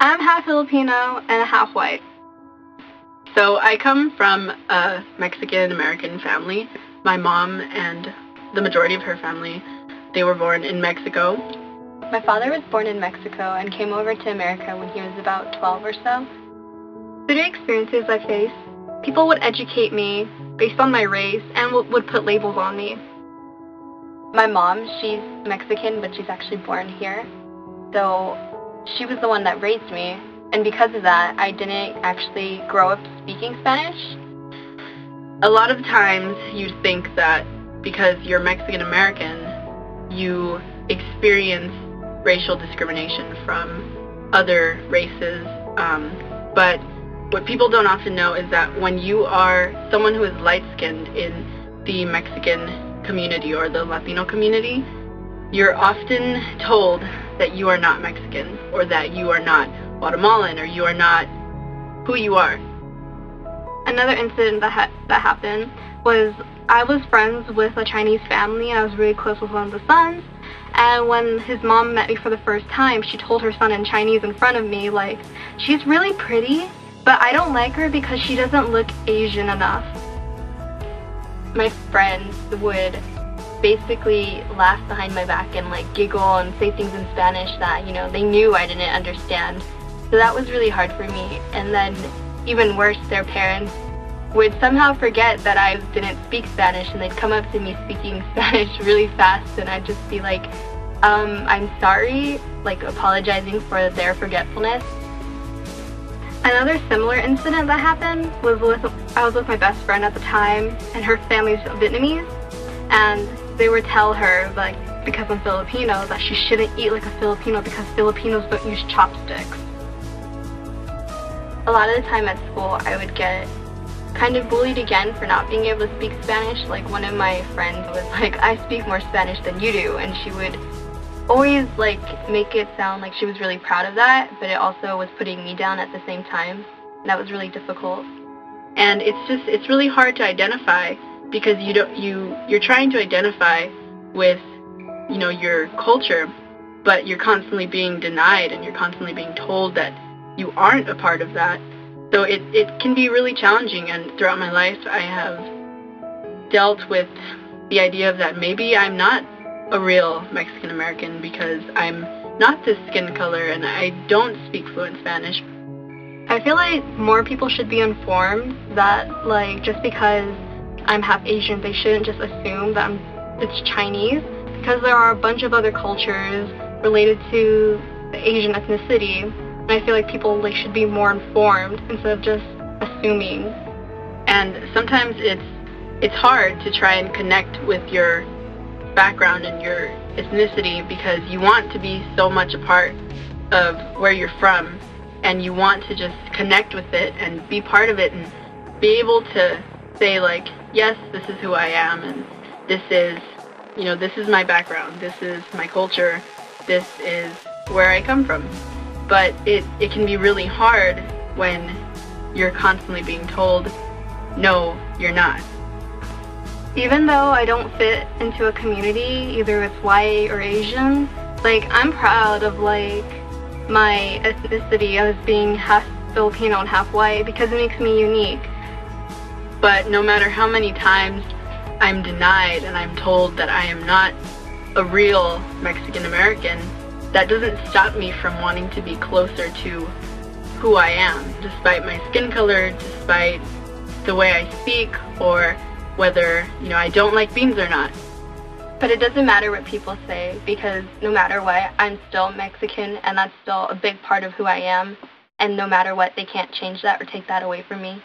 I'm half Filipino and half white. So I come from a Mexican-American family. My mom and the majority of her family, they were born in Mexico. My father was born in Mexico and came over to America when he was about 12 or so. Through the experiences I faced, people would educate me based on my race and would put labels on me. My mom, she's Mexican, but she's actually born here. So she was the one that raised me, and because of that, I didn't actually grow up speaking Spanish. A lot of times you'd think that because you're Mexican American, you experience racial discrimination from other races, but what people don't often know is that when you are someone who is light-skinned in the Mexican community or the Latino community, you're often told that you are not Mexican, or that you are not Guatemalan, or you are not who you are. Another incident that happened was I was friends with a Chinese family, and I was really close with one of the sons. And when his mom met me for the first time, she told her son in Chinese in front of me, like, she's really pretty, but I don't like her because she doesn't look Asian enough. My friends would basically laugh behind my back and like giggle and say things in Spanish that, you know, they knew I didn't understand. So that was really hard for me. And then even worse, their parents would somehow forget that I didn't speak Spanish, and they'd come up to me speaking Spanish really fast, and I'd just be like, I'm sorry, like apologizing for their forgetfulness. Another similar incident that happened was I was with my best friend at the time, and her family's Vietnamese, and they would tell her, like, because I'm Filipino, that she shouldn't eat like a Filipino because Filipinos don't use chopsticks. A lot of the time at school, I would get kind of bullied again for not being able to speak Spanish. Like, one of my friends was like, I speak more Spanish than you do, and she would always like make it sound like she was really proud of that, but it also was putting me down at the same time. And that was really difficult. And it's really hard to identify, because you're trying to identify with, you know, your culture, but you're constantly being denied, and you're constantly being told that you aren't a part of that. So it can be really challenging, and throughout my life I have dealt with the idea of that maybe I'm not a real Mexican American because I'm not this skin color and I don't speak fluent Spanish. I feel like more people should be informed that, like, just because I'm half Asian, they shouldn't just assume that it's Chinese, because there are a bunch of other cultures related to the Asian ethnicity, and I feel like people should be more informed instead of just assuming. And sometimes it's hard to try and connect with your background and your ethnicity, because you want to be so much a part of where you're from, and you want to just connect with it and be part of it and be able to say, like, yes, this is who I am, and this is, you know, this is my background, this is my culture, this is where I come from. But it can be really hard when you're constantly being told, no, you're not. Even though I don't fit into a community, either it's white or Asian, like, I'm proud of, like, my ethnicity as being half Filipino and half white, because it makes me unique. But no matter how many times I'm denied and I'm told that I am not a real Mexican American, that doesn't stop me from wanting to be closer to who I am, despite my skin color, despite the way I speak, or whether, you know, I don't like beans or not. But it doesn't matter what people say, because no matter what, I'm still Mexican, and that's still a big part of who I am, and no matter what, they can't change that or take that away from me.